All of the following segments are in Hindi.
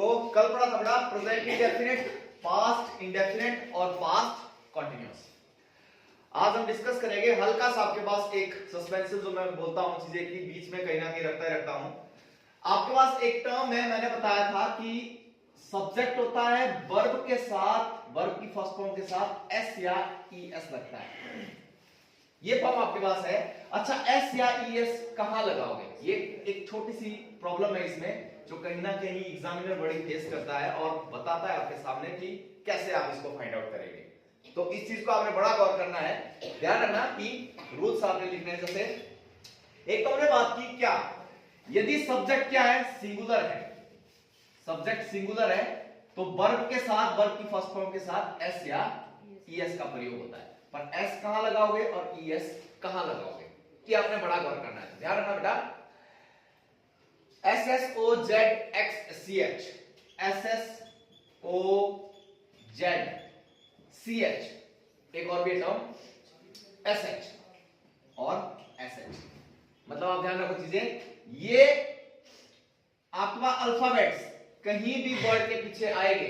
तो कल पढ़ा था बेटा प्रेजेंट इंडेफिनिट, पास्ट इंडेफिनिट और पास्ट कंटिन्यूअस। आज हम डिस्कस करेंगे हल्का सा आपके पास एक सस्पेंसिव जो मैं बोलता हूं चीजें कि बीच में कहीं ना कहीं रखता हूं। आपके पास एक टर्म है, मैंने बताया था कि सब्जेक्ट होता है वर्ब के साथ, वर्ब की फर्स्ट फॉर्म के साथ एस या ईएस लगता है। ये फॉर्म आपके पास है। अच्छा, एस या ईएस कहां लगाओगे? ये एक छोटी सी प्रॉब्लम है इसमें, जो कहीं ना कहीं एग्जामिनर बड़ी फेस करता है और बताता है आपके सामने कि कैसे आप इसको फाइंड आउट करेंगे। तो इस चीज को आपने बड़ा गौर करना है, ध्यान रखना कि रूल्स आपने लिखने हैं। जैसे एक तो हमने बात की क्या, यदि सब्जेक्ट क्या है, सिंगुलर है, सब्जेक्ट सिंगुलर है तो वर्ब के साथ, वर्ब की फर्स्ट फॉर्म के साथ एस या ईएस का प्रयोग होता है। पर एस कहां लगाओगे और ईएस कहां लगाओगे, ये आपने बड़ा गौर करना है। ध्यान रखना बेटा, S S O Z X C H, S S O Z C H, एक और भी टर्म एस एच और एस एच। मतलब आप ध्यान रखो चीजें, ये आपका अल्फाबेट्स कहीं भी वर्ड के पीछे आएंगे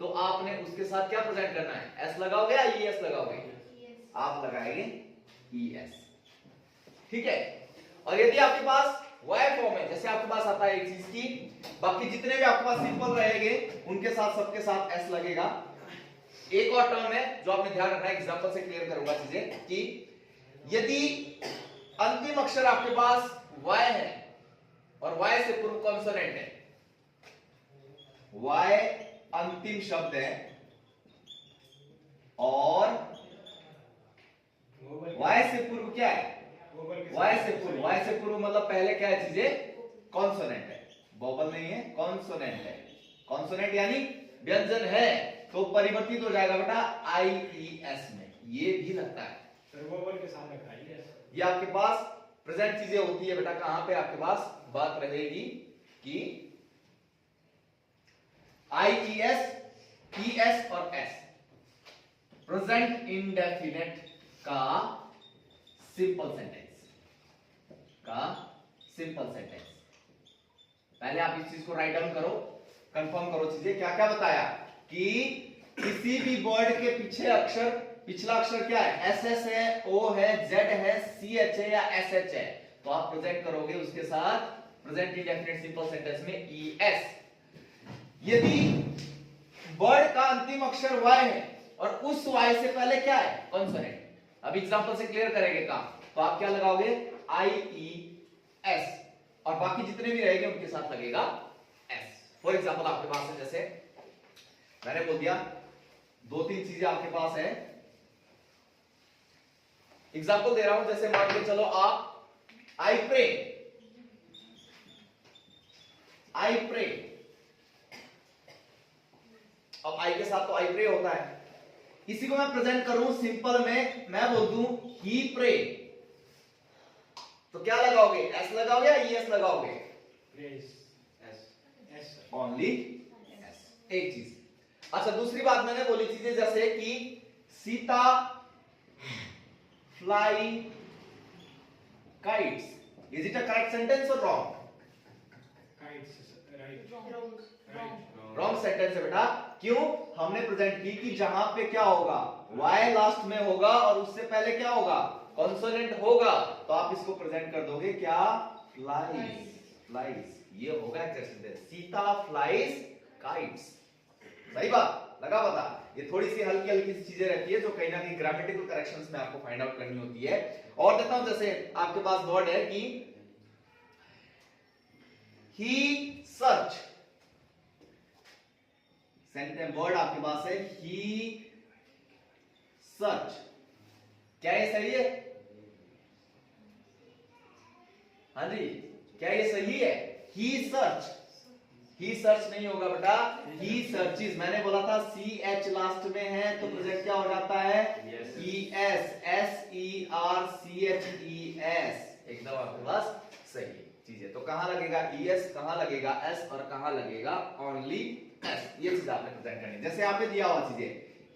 तो आपने उसके साथ क्या प्रेजेंट करना है, एस लगाओगे या ईएस लगाओगे? आप लगाएंगे ईएस, ठीक है। और यदि आपके पास वाई फॉर्म है, जैसे आपके पास आता है एक चीज की, बाकी जितने भी आपके पास सिंपल रहेंगे उनके साथ सबके साथ एस लगेगा। एक और टर्म है जो आपने ध्यान रखना है, एग्जांपल से क्लियर करूंगा चीजें, कि यदि अंतिम अक्षर आपके पास वाई है और वाई से पूर्व कॉन्सोनेंट है, वाई अंतिम शब्द है और वाई से पूर्व क्या है, वाई से पूर्व, वाई से पूर्व मतलब पहले क्या है चीजें, कॉन्सोनेंट है, वोवल नहीं है, कॉन्सोनेंट है। कॉन्सोनेंट यानी व्यंजन है तो परिवर्तित हो जाएगा बेटा आईईएस में, ये भी लगता है। वोवल के साथ रखा है, ये आपके पास प्रेजेंट चीजें होती है बेटा, कहां पे आपके पास बात रहेगी कि आईईएस, ईएस और एस, प्रेजेंट इंडेफिनिट का सिंपल सेंटेंस, का सिंपल सेंटेंस। पहले आप इस चीज को राइट डाउन करो, कंफर्म करो चीजें, क्या क्या बताया कि किसी भी वर्ड के पीछे अक्षर, पिछला अक्षर क्या है, एस एस है, ओ है, जेड है, सी एच है या एस एच है, तो आप प्रेजेंट करोगे उसके साथ प्रेजेंट इंडेफिनिट सिंपल सेंटेंस में ईएस। यदि वर्ड का अंतिम अक्षर वाई है और उस वाई से पहले क्या है, कॉन्सोनेंट, अब एग्जांपल से क्लियर करेंगे काम, तो आप क्या लगाओगे, आई ई एस, और बाकी जितने भी रहेंगे उनके साथ लगेगा एस। फॉर एग्जांपल आपके पास है, जैसे मैंने बोल दिया दो तीन चीजें आपके पास है, एग्जांपल दे रहा हूं, जैसे मान के चलो आप आई प्रे, आई प्रे, अब आई के साथ तो आई प्रे होता है, इसी को मैं प्रेजेंट करूं सिंपल में, मैं बोल दूं ही प्रे, तो क्या लगाओगे, एस लगाओगे या ईएस लगाओगे? ओनली एस, एक चीज। अच्छा, दूसरी बात मैंने बोली चीजें जैसे कि Sita fly kites, is it a correct sentence और रॉन्ग? रॉन्ग सेंटेंस है बेटा, क्यों? हमने प्रेजेंट की कि जहां पे क्या होगा, वाई लास्ट में होगा और उससे पहले क्या होगा, कॉन्सोनेंट होगा, तो आप इसको प्रेजेंट कर दोगे क्या, फ्लाइज, फ्लाइज, ये होगा सेंटेंस, सीता फ्लाइज काइट्स। सही बात लगा पता? ये थोड़ी सी हल्की हल्की सी चीजें रहती है जो कहीं ना कहीं ग्रामेटिकल करेक्शंस में आपको फाइंड आउट करनी होती है। और देता हूं, जैसे आपके पास वर्ड है कि ही सर्च, सेंटेंस वर्ड आपके पास है ही सर्च, क्या ये सही है? हाँ जी, क्या ये सही है? ही सर्च, ही सर्च नहीं होगा बेटा, ही सर्चिज, मैंने बोला था सी एच लास्ट में है तो प्रेजेंट क्या हो जाता है, E S, S E R C H E S, एकदम आपके पास सही चीज है। तो कहां लगेगा ईएस, कहां लगेगा एस और कहां लगेगा ओनली एस, ये चीज आपने प्रेजेंट करनी। जैसे आपने दिया हुआ चीजें,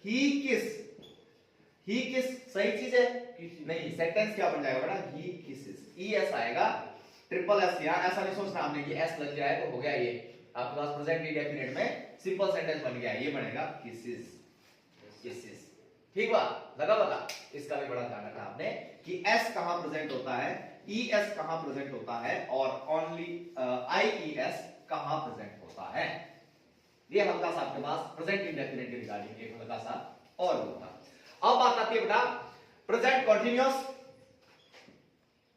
ही किस, ही किस सही चीज है नहीं, सेंटेंस क्या बन जाएगा बेटा, ही किसेस, ई एस आएगा, ट्रिपल एस, यहां ऐसा नहीं सोचना आपने कि एस लग जाए तो हो गया ये, आपके पास प्रेजेंट इंडेफिनिट में सिंपल सेंटेंस बन गया, ये बनेगा किसेस, किसेस। ठीक बात, लगा पता? इसका भी बड़ा ध्यान रखना आपने कि s कहां प्रेजेंट होता है, es कहां प्रेजेंट होता है और ओनली ies कहां प्रेजेंट होता है। ये हल्का सा आपके पास प्रेजेंट इंडेफिनिट के रिगार्डिंग एक हल्का सा और होता। अब बात आती है बेटा प्रेजेंट कंटीन्यूअस।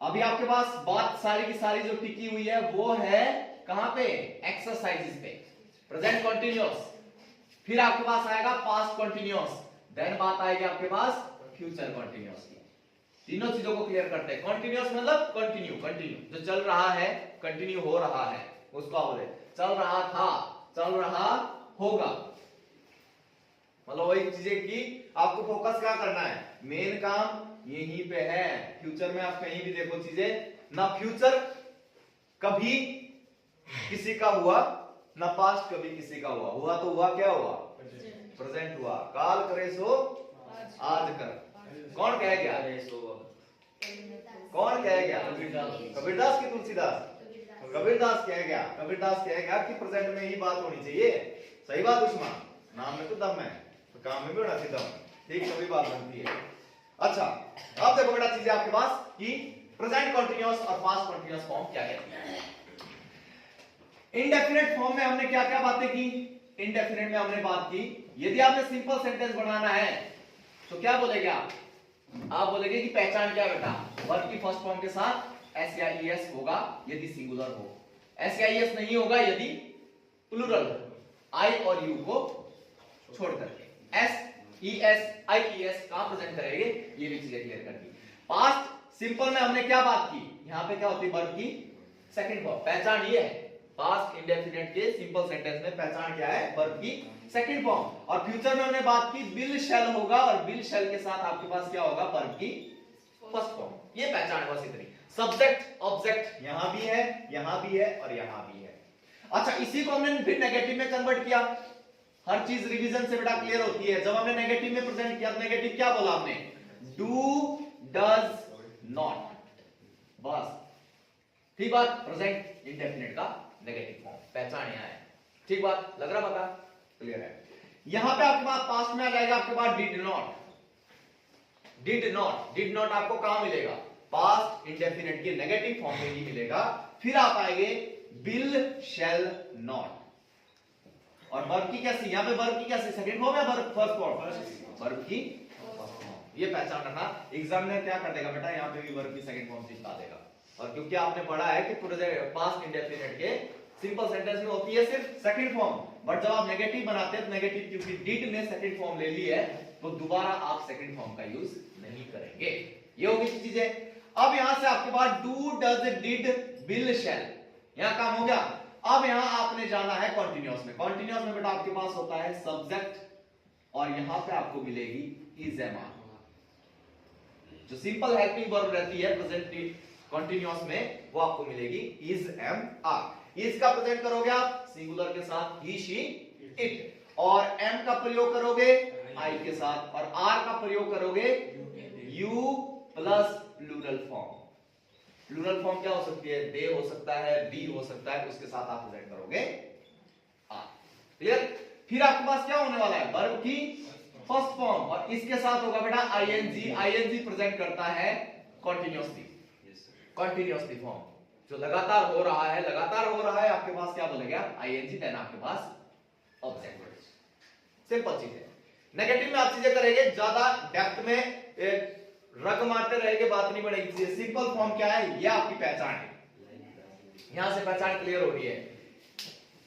अभी आपके पास बात सारी की सारी जो टिकी हुई है वो है कहां पे, एक्सरसाइजेस पे, प्रेजेंट कंटीन्यूअस। फिर आपके पास आएगा पास्ट कंटीन्यूअस, देन बात आएगी आपके पास फ्यूचर कंटीन्यूअस की। तीनों चीजों को क्लियर करते हैं। कंटीन्यूअस मतलब कंटिन्यू, कंटिन्यू जो चल रहा है, कंटिन्यू हो रहा है, उसको बोले चल रहा था, चल रहा होगा। मतलब वही चीजें की आपको फोकस क्या करना है, मेन काम यहीं पे है। फ्यूचर में आप कहीं भी देखो चीजें ना, फ्यूचर कभी किसी का हुआ ना पास्ट कभी किसी का हुआ, हुआ तो हुआ क्या हुआ, प्रेजेंट हुआ। काल करे सो आज कर, कौन कह गया, कौन कह गया, कबीरदास की तुलसीदास, कबीरदास कह गया, कबीरदास कह गया कि प्रेजेंट में ही बात होनी चाहिए। सही बात उस्मान, नाम में तो दम है तो काम में भी होना चाहिए दम, ठीक सभी बात बनती है। अच्छा अब देखो बेटा चीजें आपके पास कि प्रेजेंट कंटीन्यूअस और पास्ट कंटीन्यूअस फॉर्म क्या कहती है। इंडेफिनिट फॉर्म में हमने क्या क्या बातें की, इंडेफिनिट में हमने बात की यदि आपने सिंपल सेंटेंस बनाना है तो क्या बोलेगे आप बोलेंगे कि पहचान क्या है बेटा, वर्ब की फर्स्ट फॉर्म के साथ एस या ईएस होगा यदि सिंगुलर हो, एस या ईएस नहीं होगा यदि प्लूरल हो, आई और यू को छोड़ करके। एस ईएस आई ईएस कहां प्रेजेंट करेंगे, ये भी चीजें क्लियर कर दी। पास्ट सिंपल में हमने क्या बात की, यहां पे क्या होती है, वर्ब की सेकंड फॉर्म। पहचान ये है पास्ट इंडेफिनिट के सिंपल सेंटेंस में पहचान क्या है, वर्ब की सेकंड फॉर्म। और फ्यूचर में हमने बात की विल शैल होगा और विल शैल के साथ आपके पास क्या होगा, वर्ब की फर्स्ट फॉर्म। ये पहचान है बस इतनी। सब्जेक्ट ऑब्जेक्ट यहां भी है, यहां भी है और यहां भी है। अच्छा इसी को हमने फिर नेगेटिव में कन्वर्ट किया। हर चीज रिवीजन से बेटा क्लियर होती है। जब हमने नेगेटिव में प्रेजेंट किया, नेगेटिव क्या बोला हमने, डू डज नॉट, बस ठीक बात। प्रेजेंट इंडेफिनिट का नेगेटिव फॉर्म पहचान यहां है, ठीक बात, लग रहा पता, क्लियर है। यहां पे आपके पास पास्ट में आ जाएगा आपके पास did not, did not, did not आपको कहां मिलेगा, पास्ट इंडेफिनिट के नेगेटिव फॉर्म में ही मिलेगा। फिर आप आएंगे विल शैल नॉट। और वर्ब की कैसी, यहां पे वर्ब की कैसी, सेकंड फॉर्म या वर्ब फर्स्ट फॉर्म, वर्ब की फर्स्ट फॉर्म। ये पहचान रखना, एग्जामिनर क्या कर देगा बेटा, यहां पे भी वर्ब की सेकंड फॉर्म चिपका देगा। और क्योंकि आपने पढ़ा है कि पास्ट इंडेफिनिट के सिंपल सेंटेंस में होती है सिर्फ सेकंड फॉर्म, बट जब आप नेगेटिव बनाते हैं तो नेगेटिव क्योंकि डिड ने सेकंड फॉर्म ले ली है तो दोबारा आप सेकंड फॉर्म का यूज नहीं करेंगे। ये होगी चीजें। अब यहां से आपके पास do does did will shall, यहां काम हो गया। अब यहां आपने जाना है कॉन्टिन्यूअस में। कॉन्टिन्यूअस में बेटा आपके पास होता है सब्जेक्ट और यहां पे आपको मिलेगी इज एम आर। जो सिंपल हेल्पिंग वर्ब रहती है प्रेजेंट कॉन्टिन्यूअस में वो आपको मिलेगी इज एम आर। इज का प्रेजेंट करोगे आप सिंगुलर के साथ ही शी इट, और एम का प्रयोग करोगे आई के साथ, और आर का प्रयोग करोगे you plus plural form. Plural form क्या हो सकती है, दे हो सकता है, बी हो सकता है, उसके साथ आप प्रेजेंट करोगे आर। क्लियर। फिर आपके पास क्या होने वाला है, वर्ब की फर्स्ट फॉर्म और इसके साथ होगा बेटा आईएनजी। आईएनजी प्रेजेंट करता है कॉन्टिन्यूअसली, कॉन्टिन्यूअसली फॉर्म जो लगातार हो रहा है, लगातार हो रहा है, आपके पास क्या बोलेंगे आप, आईएनजी, देन आपके पास ऑब्जेक्ट। सिंपल चीज है। नेगेटिव में आप चीजें करेंगे ज्यादा डेप्थ में रग मारते रहेंगे, बात नहीं बढ़ेगी। सिंपल फॉर्म क्या है, ये आपकी पहचान है। यहां से पहचान क्लियर हो रही है,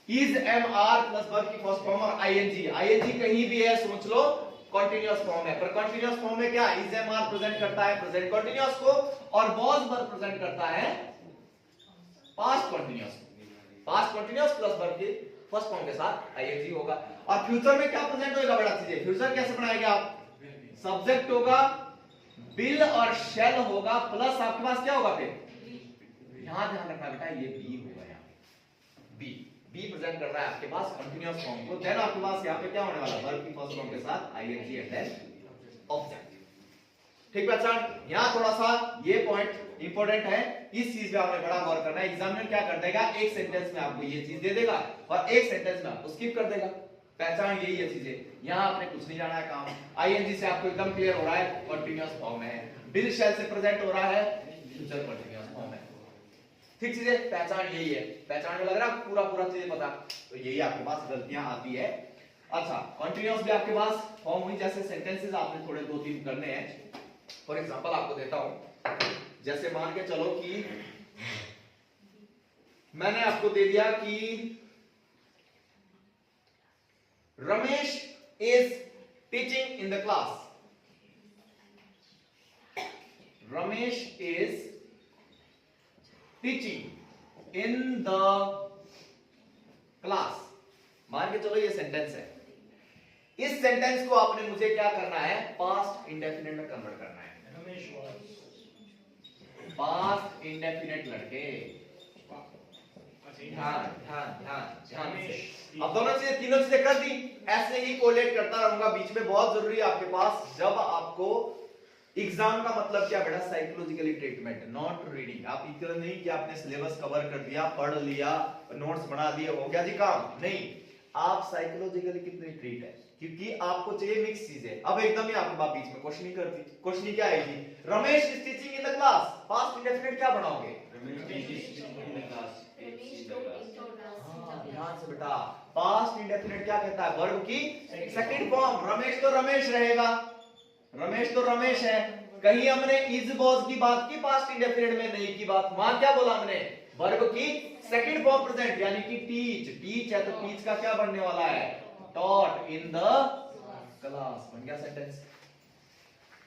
is am are plus verb की फर्स्ट फॉर्म और आईएनजी। आईएनजी कहीं भी है सोच लो कॉन्टिन्यूअस फॉर्म है, पर कॉन्टिन्यूअस फॉर्म में क्या, इज एम आर प्रेजेंट करता है प्रेजेंट कॉन्टिन्यूअस को, और वॉज वर्ब प्रेजेंट करता है past continuous. Past continuous plus verb के फर्स्ट फॉर्म के साथ आईएनजी होगा। और फ्यूचर में क्या प्रेजेंट होगा बड़ा चीजें, फ्यूचर कैसे बनाएंगे आप, सब्जेक्ट होगा, विल और शैल होगा, प्लस आपके पास क्या होगा, फिर यहां ध्यान रखना बेटा ये बी होगा, यहां पे बी, बी प्रेजेंट कर रहा है आपके पास कंटीन्यूअस फॉर्म को। देन आपके पास यहां पे क्या होने वाला, वर्ब की फर्स्ट फॉर्म के साथ आईएनजी एंड देन ऑब्जेक्ट। ठीक पहचान। यहाँ थोड़ा सा ये पॉइंट इंपॉर्टेंट है, इस चीज पे आपने बड़ा गौर करना है। एग्जामिनर क्या कर देगा, एक सेंटेंस में आपको ये चीज दे देगा और एक सेंटेंस में आपको स्किप कर देगा। पहचान यही है चीजें। यहाँ आपने कुछ नहीं जाना है काम। आईएनजी से आपको एकदम क्लियर हो रहा है, कंटीन्यूअस फॉर्म में है। विल शैल से प्रेजेंट हो रहा है, फ्यूचर कंटीन्यूअस फॉर्म में। ठीक चीजें, पहचान यही है। पहचान में लग रहा है पूरा पूरा चीजें पता, तो यही आपके पास गलतियां आती है। अच्छा, कंटीन्यूअस भी आपके पास फॉर्म हुई, जैसे सेंटेंसेस आपने थोड़े 2-3 करने हैं। फॉर एग्जांपल आपको देता हूं, जैसे मान के चलो कि मैंने आपको दे दिया कि Ramesh is teaching in the class. Ramesh is teaching in the class. मान के चलो ये सेंटेंस है। इस सेंटेंस को आपने मुझे क्या करना है, पास्ट इंडेफिनिट में कन्वर्ट करना है। रमेश पास्ट इंडेफिनिट लड़के, ध्यान ध्यान ध्यान ध्यान से। अब दोनों चीजें, तीनों चीजें कर दी, ऐसे ही कोलेट करता रहूंगा बीच में। बहुत जरूरी है आपके पास, जब आपको एग्जाम का मतलब क्या बेटा, साइकोलॉजिकली ट्रीटमेंट, नॉट रीडिंग। आप इतना नहीं कि आपने सिलेबस कवर कर दिया, पढ़ लिया, नोट्स बना दिए, हो गया जी काम, नहीं। आप साइकोलॉजिकली कितनी ट्रीट है, क्योंकि आपको चाहिए मिक्स चीजें। अब एकदम ही आपके बाप बीच में क्वेश्चन ही कर दी। क्वेश्चन क्या आएगी, Ramesh is teaching in the class, past indefinite क्या बनाओगे, ध्यान से बेटा। पास्ट इंडेफिनिट क्या कहता है, वर्ब की सेकंड फॉर्म। रमेश तो रमेश रहेगा, रमेश तो रमेश है। कहीं हमने इज वॉज की बात की, पास्ट इंडेफिनिट में नहीं की बात। वहां क्या बोला हमने, वर्ब की सेकंड फॉर्म प्रेजेंट, यानी कि टीच। टीच है तो टीच का क्या बनने वाला है, टॉट इन द क्लास। बन गया सेंटेंस।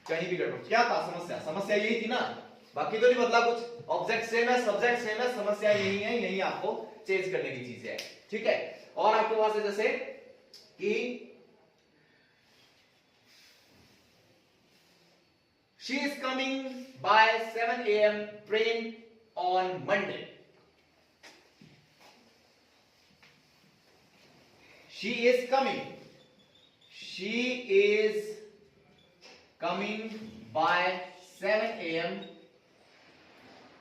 कहीं भी गड़बड़ क्या था, समस्या, समस्या यही थी ना, बाकी तो नहीं बदला कुछ। ऑब्जेक्ट सेम है, सब्जेक्ट सेम है, समस्या यही है, यही आपको चेंज करने की चीज है। ठीक है। और आपके पास है जैसे कि she is coming by 7 a.m. train on Monday. She is coming. She is coming by 7 a.m.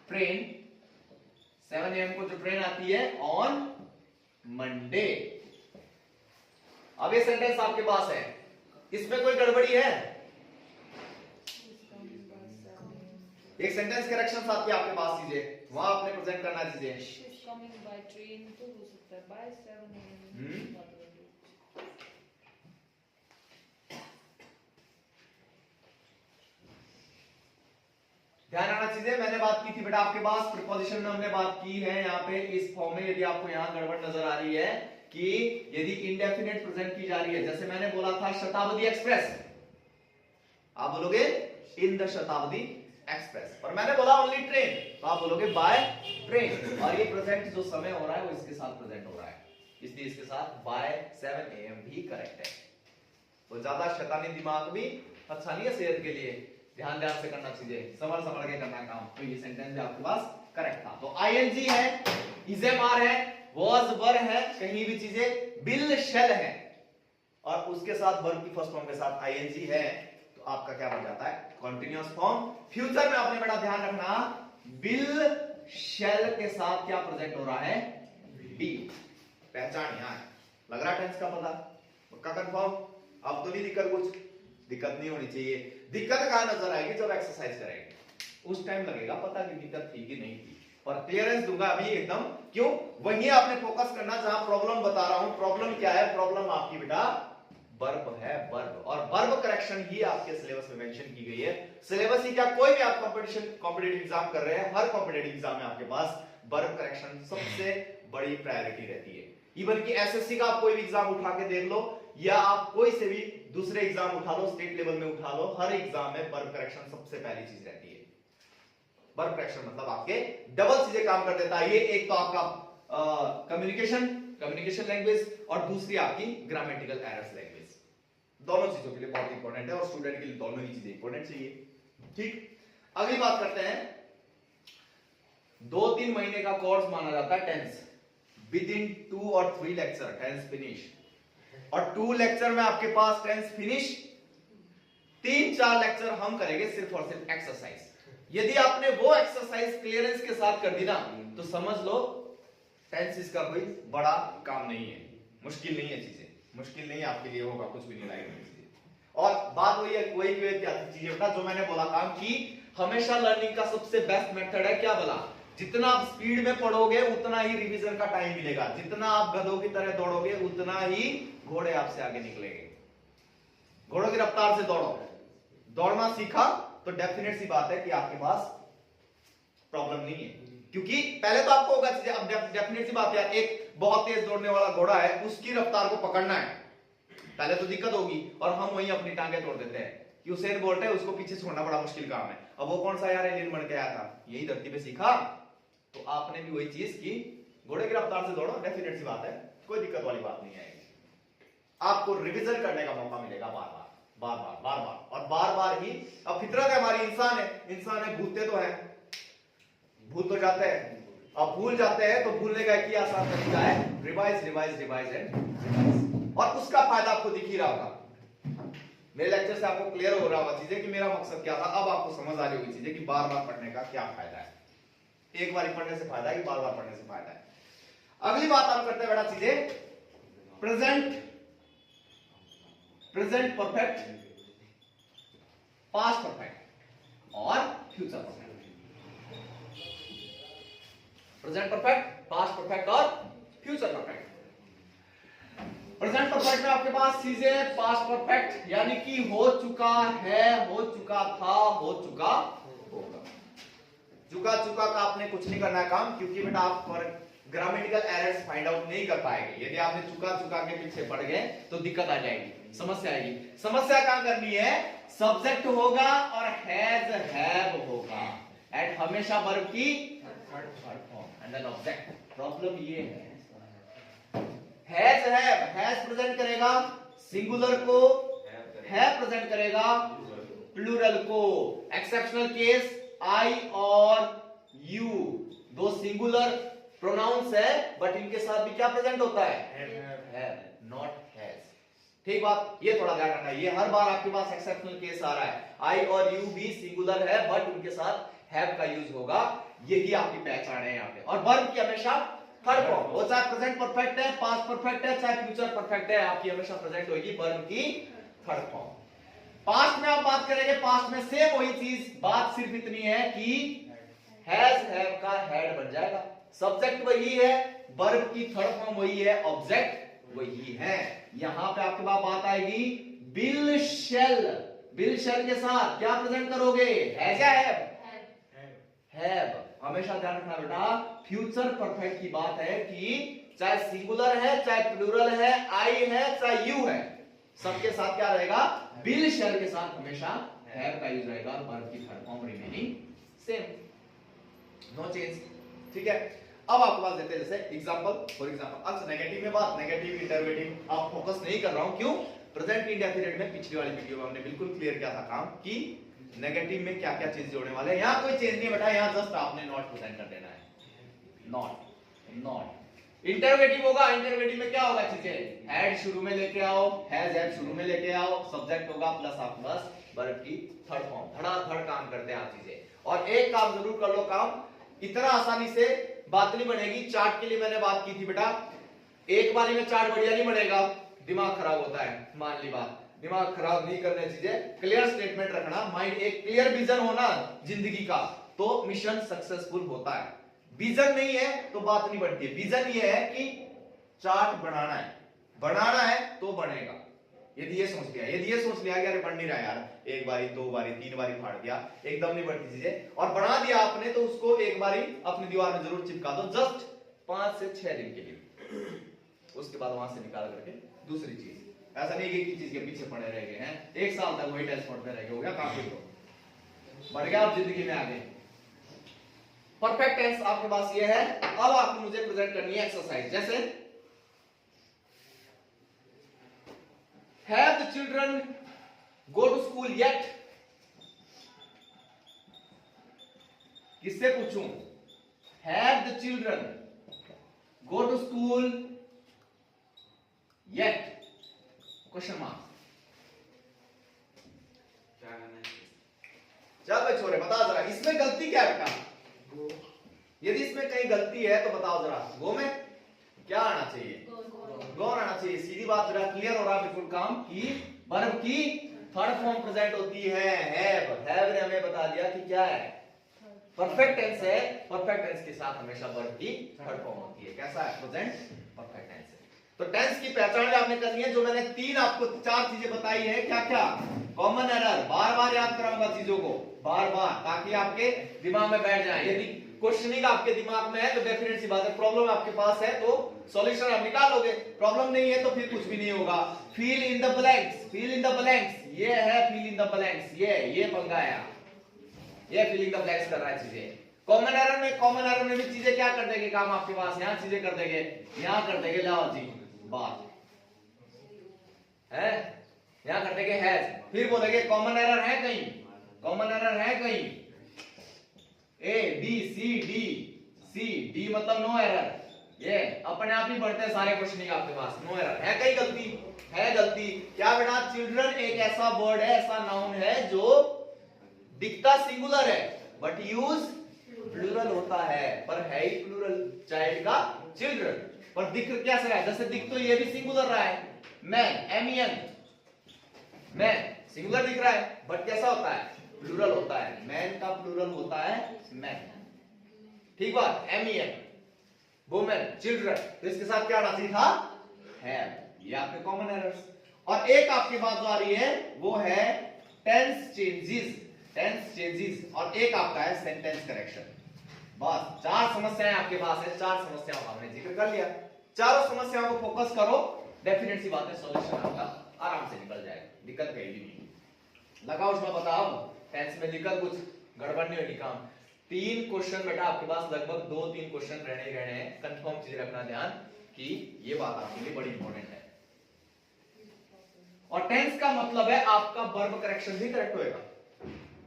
Train, 7 a.m. को जो ट्रेन आती है ऑन मंडे। अब ये सेंटेंस आपके पास है, इसमें कोई गड़बड़ी है? एक सेंटेंस करेक्शन आपके आपके पास चीजें, वहां आपने प्रेजेंट करना चीजें। She is coming by train तो हो सकता है by 7 a.m. ध्यान रखना चीजें, मैंने बात की थी बेटा आपके पास प्रीपोजिशन में, हमने बात की है यहाँ पे इस फॉर्म में। यदि आपको यहाँ गड़बड़ नजर आ रही है कि यदि इंडेफिनिट प्रेजेंट की जा रही है, जैसे मैंने बोला था शताब्दी एक्सप्रेस, आप बोलोगे इन द शताब्दी एक्सप्रेस, और मैंने बोला ओनली ट्रेन, तो आप बोलोगे बाय ट्रेन। और ये प्रेजेंट जो समय हो रहा है वो इसके साथ प्रेजेंट हो रहा है, इसलिए इसके साथ बाय 7 a.m. भी करेक्ट है। तो ज्यादा शैतानी दिमाग भी अच्छा नहीं है सेहत के लिए। ध्यान ध्यान से करना चीजें, समझ समझ के करना काम। तो ये सेंटेंस भी आपके पास करेक्ट था। तो आईएनजी है, इज एम आर है, वॉज वर है, कहीं भी चीजें बिल शेल है, और उसके साथ वर्ब की फर्स्ट फॉर्म के साथ आईएनजी है, तो आपका क्या बन जाता है, कंटीन्यूअस फॉर्म। फ्यूचर में आपने बड़ा ध्यान रखना, बिल शेल के साथ क्या प्रेजेंट हो रहा है, बी। पहचान यहां है, लग रहा टेंस का पता, पक्का कंफर्म। अब तो नहीं दिक्कत, कुछ दिक्कत नहीं होनी चाहिए। दिक्कत कहां नजर आएगी, जब एक्सरसाइज करेंगे उस टाइम लगेगा पता कि दिक्कत थी कि नहीं थी। और क्लियरेंस दूंगा अभी एकदम, क्यों, वही आपने फोकस करना जहां प्रॉब्लम बता रहा हूं। प्रॉब्लम क्या है, प्रॉब्लम आपकी बेटा वर्ब है, वर्ब, और वर्ब करेक्शन ही आपके सिलेबस में मेंशन की गई है। सिलेबस ही क्या, कोई भी आप कॉम्पिटिटिव एग्जाम कर रहे हैं, हर कॉम्पिटिटिव एग्जाम में आपके पास वर्ब करेक्शन सबसे बड़ी प्रायोरिटी रहती है। इवन कि एसएससी का आप कोई भी एग्जाम उठा के देख लो, या आप कोई से भी दूसरे एग्जाम उठा लो, स्टेट लेवल में उठा लो, हर एग्जाम में वर्ब करेक्शन सबसे पहली चीज रहती है। वर्ब करेक्शन मतलब आपके डबल चीजें काम कर देता है। ये एक तो आपका कम्युनिकेशन लैंग्वेज, और दूसरी आपकी ग्रामेटिकल एरर्स लैंग्वेज। दोनों चीजों के लिए बहुत इंपॉर्टेंट है, और स्टूडेंट के लिए दोनों ही चीजें इंपॉर्टेंट चाहिए। ठीक, अगली बात करते हैं। 2-3 महीने का कोर्स माना जाता है टेंस, विद इन 2 और 3 लेक्चर टेंस फिनिश, और 2 लेक्चर में आपके पास टेंस फिनिश 3-4 लेक्चर हम करेंगे सिर्फ और सिर्फ एक्सरसाइज। यदि आपने वो एक्सरसाइज क्लियरेंस के साथ कर दी ना तो समझ लो टेंसेस का कोई बड़ा काम नहीं है, मुश्किल नहीं है, चीजें मुश्किल नहीं आपके लिए होगा, कुछ भी नहीं लाएगा। और बात वही है, कोई चीजें बेटा जो मैंने बोला काम की हमेशा लर्निंग का सबसे बेस्ट मेथड है क्या बोला, जितना आप स्पीड में पढ़ोगे उतना ही रिवीजन का टाइम मिलेगा, जितना आप गधों की तरह दौड़ोगे उतना ही घोड़े आपसे आगे निकलेंगे। घोड़ों की रफ्तार से दौड़ो, दौड़ना सीखा तो डेफिनेट सी बात है कि आपके पास प्रॉब्लम नहीं है, क्योंकि पहले तो आपको होगा चीजें, अब डेफिनेट सी बात है, एक बहुत तेज दौड़ने वाला घोड़ा है, उसकी रफ्तार को पकड़ना है, पहले तो दिक्कत होगी, और हम वहीं अपनी टांगे तोड़ देते हैं कि उसेन बोल्ट है, उसको पीछे छोड़ना बड़ा मुश्किल काम है। अब वो कौन सा यार एलियन बन के आया था, यही धरती पे सीखा, तो आपने भी वही चीज की, घोड़े की रफ्तार से दौड़ो, डेफिनेट सी बात है, कोई दिक्कत वाली बात नहीं आएगी। आपको रिवीजन करने का मौका मिलेगा बार बार बार बार बार बार और बार बार ही। अब फितरत है हमारी, इंसान है, भूलते तो है, भूल तो जाते हैं, अब भूल जाते हैं तो भूलने का एक आसान तरीका है revise revise revise and revise, और उसका फायदा आपको दिख ही रहा होगा। मेरे लेक्चर से आपको क्लियर हो रहा होगा चीजें कि मेरा मकसद क्या था, अब आपको समझ आ रही होगी चीजें कि बार बार पढ़ने का क्या फायदा है, एक बार पढ़ने से फायदा है कि बार बार पढ़ने से फायदा है। अगली बात हम करते हैं बेटा चीजें प्रेजेंट परफेक्ट, पास्ट परफेक्ट और future perfect. Present perfect, past perfect और फ्यूचर परफेक्ट। प्रेजेंट परफेक्ट में आपके पास चीजें पास्ट परफेक्ट यानी कि हो चुका है, हो चुका था, हो चुका होगा। चुका चुका का आपने कुछ नहीं करना है काम, क्योंकि बेटा आप ग्रामेटिकल एरर्स फाइंड आउट नहीं कर पाएंगे। यदि आपने चुका चुका के पीछे पड़ गए तो दिक्कत आ जाएगी, समस्या आएगी। समस्या क्या करनी है, सब्जेक्ट होगा और हैज हैव होगा, एंड हमेशा वर्ब की third form and then object. Problem ये है हैज प्रेजेंट करेगा सिंगुलर को, हैव प्रेजेंट करेगा प्लूरल को। एक्सेप्शनल केस आई और यू, दो सिंगुलर प्रोनाउंस है बट इनके साथ भी क्या प्रेजेंट होता है, हैव नॉट हैज। ठीक बात, ये थोड़ा ध्यान रखना, ये हर बार आपके पास एक्सेप्शनल केस आ रहा है। आई और यू भी सिंगुलर है बट उनके साथ हैव का यूज होगा, यही आपकी पहचान है यहाँ पे। और वर्ब की हमेशा थर्ड फॉर्म, वो चाहे प्रेजेंट परफेक्ट है, पास्ट परफेक्ट है, चाहे फ्यूचर परफेक्ट है, आपकी हमेशा प्रेजेंट होगी वर्ब की थर्ड फॉर्म। पास्ट में आप बात करेंगे, पास्ट में सेम वही चीज, बात सिर्फ इतनी है कि हैज हैव का हैड बन जाएगा, सब्जेक्ट वही है, वर्ब की थर्ड फॉर्म वही है, ऑब्जेक्ट वही है। यहां पे आपके पास बात आएगी बिल शेल, बिल शेल के साथ क्या प्रेजेंट करोगे, हैज या हैव, हैव। हमेशा ध्यान रखना बेटा, फ्यूचर परफेक्ट की बात है कि चाहे सिंगुलर है, चाहे प्लूरल है, आई है, चाहे यू है, सबके साथ क्या रहेगा, बिल शेल के साथ हमेशा हैव का यूज रहेगा, वर्ब की third form remaining same, no change. ठीक है, अब आपको बात देते हैं जैसे एग्जांपल, फॉर एग्जांपल अब नेगेटिव में बात, नेगेटिव इंटरोगेटिव आप फोकस नहीं कर रहा हूं, क्यों, प्रेजेंट इंडेफिनिट में पिछली वाली वीडियो में हमने बिल्कुल क्लियर किया था काम कि नेगेटिव में क्या क्या चीज जोड़ने वाले हैं। यहां कोई चेंज नहीं बेटा, यहां जस्ट आपने नॉट प्रेजेंट कर देना है, नॉट। इंटरोगेटिव होगा, इंटरोगेटिव में क्या होगा, चीजें हैड शुरू में लेके आओ, हैज हैव शुरू में लेके आओ, सब्जेक्ट होगा प्लस आप प्लस वर्ब की थर्ड फॉर्म, धड़ाधड़ काम करते हैं आप चीजें। और एक काम जरूर कर लो, काम इतना आसानी से बात नहीं बनेगी। चार्ट के लिए मैंने बात की थी बेटा, एक बारी में चार्ट बढ़िया नहीं बनेगा, दिमाग खराब होता है, मान ली बात, दिमाग खराब नहीं करने चीजें, क्लियर स्टेटमेंट रखना, माइंड एक क्लियर विजन होना जिंदगी का, तो मिशन सक्सेसफुल होता है। विजन नहीं है तो बात नहीं बनती है। विजन ये है कि चार्ट बनाना है तो बनेगा। यदि ये सोच लिया कि अरे बन नहीं रहा यार, एक बारी, दो बारी, तीन बारी फाड़ दिया, एकदम नहीं बढ़ती चीजें, और बना दिया आपने तो उसको एक बारी अपनी दीवार में जरूर चिपका दो, जस्ट 5 से 6 दिन के लिए, उसके बाद वहां से निकाल करके दूसरी चीज। ऐसा नहीं कि एक ही चीज के पीछे पड़े रह गए हैं, 1 साल तक वही टेस्ट पढ़ते रह गए, हो गया काफी, तो बढ़ गया आप जिंदगी में आगे। परफेक्ट टेंस आपके पास ये है। अब आपको मुझे प्रेजेंट करनी है एक्सरसाइज, जैसे Have the children go to school yet? किससे पूछूं? Have the children go to school yet? Question mark. चल भाई छोरे बता जरा इसमें गलती क्या है बेटा? यदि इसमें कहीं गलती है तो बताओ जरा। गो में क्या आना चाहिए? गौर आना चाहिए। सीधी बात जरा क्लियर हो रहा बिल्कुल काम की वर्ब की थर्ड फॉर्म प्रेजेंट होती है हैव ने हमें बता दिया कि क्या है परफेक्ट टेंस है। परफेक्ट टेंस के साथ हमेशा वर्ब की थर्ड फॉर्म होती है। कैसा है? प्रेजेंट परफेक्ट टेंस है। तो टेंस की पहचान भी आपने करनी है। जो मैंने तीन आपको चार चीजें बताई है क्या क्या? कॉमन एरर, बार बार याद कराऊंगा चीजों को बार बार ताकि आपके दिमाग में बैठ जाए। यदि क्वेश्चनिंग आपके दिमाग में है तो डेफिनेट सी बात है प्रॉब्लम आपके पास है तो सॉल्यूशन आप निकालोगे। प्रॉब्लम नहीं है तो फिर कुछ भी नहीं होगा। Fill in the blanks, fill in the blanks, ये है फिल इन द ब्लैंक्स, ये पंगा है, ये फिल इन द ब्लैंक्स कर रहा है चीजें। कॉमन एरर में भी चीजें क्या कर देंगे काम आपके पास? यहां चीजें कर देंगे, यहां कर देंगे लाओ जी बात है, यहां कर देंगे हैज। फिर बोलेंगे कॉमन एरर है कहीं? कॉमन एरर है कहीं? A B C D, C D मतलब नो एरर। ये अपने आप ही बढ़ते हैं सारे क्वेश्चनिंग आपके पास। नो एरर है कहीं गलती? है गलती क्या बेटा? चिल्ड्रन एक ऐसा वर्ड है, ऐसा नाउन है जो दिखता सिंगुलर है बट यूज प्लूरल होता है, पर है ही प्लूरल। चाइल्ड का चिल्ड्रन, पर दिख कैसे रहा है? जैसे दिख तो ये भी सिंगुलर रहा है, मैन एम-ई-एन, मैन सिंगुलर दिख रहा है बट कैसा होता है? प्लूरल होता है। मैन का प्लूरल होता है मैन, ठीक बात? एम-ई-एन, वुमेन, चिल्ड्रन, तो इसके साथ क्या आना चाहिए था? हैव। ये आपके कॉमन एरर्स। और एक आपकी बात जो आ रही है वो है टेंस चेंजेस, टेंस चेंजेस, और एक आपका है सेंटेंस करेक्शन। बस चार समस्याएं आपके पास है, चार समस्याओं का हमने जिक्र कर लिया। चारों समस्याओं को फोकस करो, डेफिनेट सी बात है सॉल्यूशन आपका आराम से निकल जाएगा, दिक्कत कहीं भी नहीं। लगाओ उसमें बताओ टेंस में दिक्कत कुछ गड़बड़ नहीं होगी काम। तीन क्वेश्चन बेटा आपके पास लगभग 2-3 क्वेश्चन रहने ही रहने हैं। कंफर्म चीज रखना ध्यान कि ये बात आपके लिए बड़ी इंपॉर्टेंट है। और टेंस का मतलब है आपका वर्ब करेक्शन भी करेक्ट होएगा।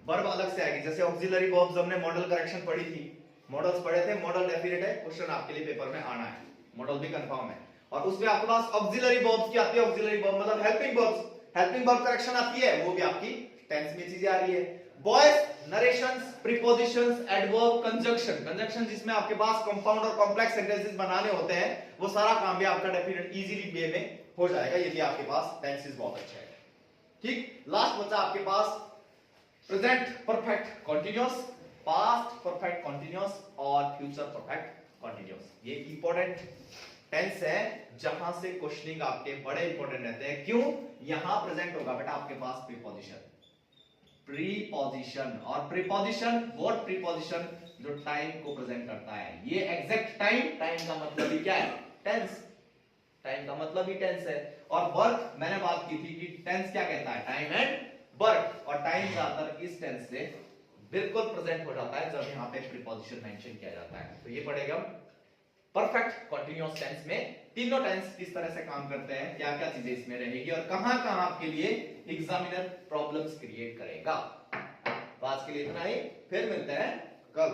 वर्ब अलग से आएगी, जैसे ऑक्सिलरी वर्ब्स हमने मॉडल करेक्शन पढ़ी थी, मॉडल्स पढ़े थे। मॉडल डेफिनेट है, क्वेश्चन आपके लिए पेपर में आना है, मॉडल भी कंफर्म है। और उसमें आपके पास ऑक्सिलरी वर्ब्स की आती है, ऑक्सिलरी वर्ब मतलब helping verbs, helping verb correction आती है, वो भी आपकी टेंस में चीजें आ रही है। Voice, narrations, prepositions, adverb, conjunction, conjunction जिसमें आपके पास कंपाउंड और कॉम्प्लेक्स सेंटेंसेस बनाने होते हैं, वो सारा काम भी आपका डेफिनेट इजीली वे में हो जाएगा यदि आपके पास टेंसेस बहुत अच्छा है। ठीक, लास्ट बचा आपके पास present perfect continuous, past perfect continuous और फ्यूचर परफेक्ट कंटीन्यूअस। ये इंपॉर्टेंट टेंस है जहां से क्वेश्चनिंग आपके बड़े इंपॉर्टेंट रहते हैं। क्यों? यहां प्रेजेंट होगा बेटा आपके पास प्रीपोजिशन, प्रीपोजिशन, और प्रीपोजिशन व्हाट प्रीपोजिशन जो टाइम को प्रेजेंट करता है। ये एग्जैक्ट टाइम, टाइम का मतलब ही क्या है? टेंस, टाइम का मतलब ही टेंस है। और वर्क मैंने बात की थी कि टेंस क्या कहता है? टाइम एंड वर्क, और टाइम ज्यादातर इस टेंस से बिल्कुल प्रेजेंट हो जाता है जब यहाँ पे प्रीपोजिशन मेंशन किया जाता है। तो ये पढ़ेगा परफेक्ट कंटीन्यूअस टेंस में तीनों टेंस किस तरह से काम करते हैं, क्या क्या चीजें इसमें रहेगी और कहां कहां आपके लिए एग्जामिनर प्रॉब्लम्स क्रिएट करेगा। तो आज के लिए इतना ही, फिर मिलते हैं कल।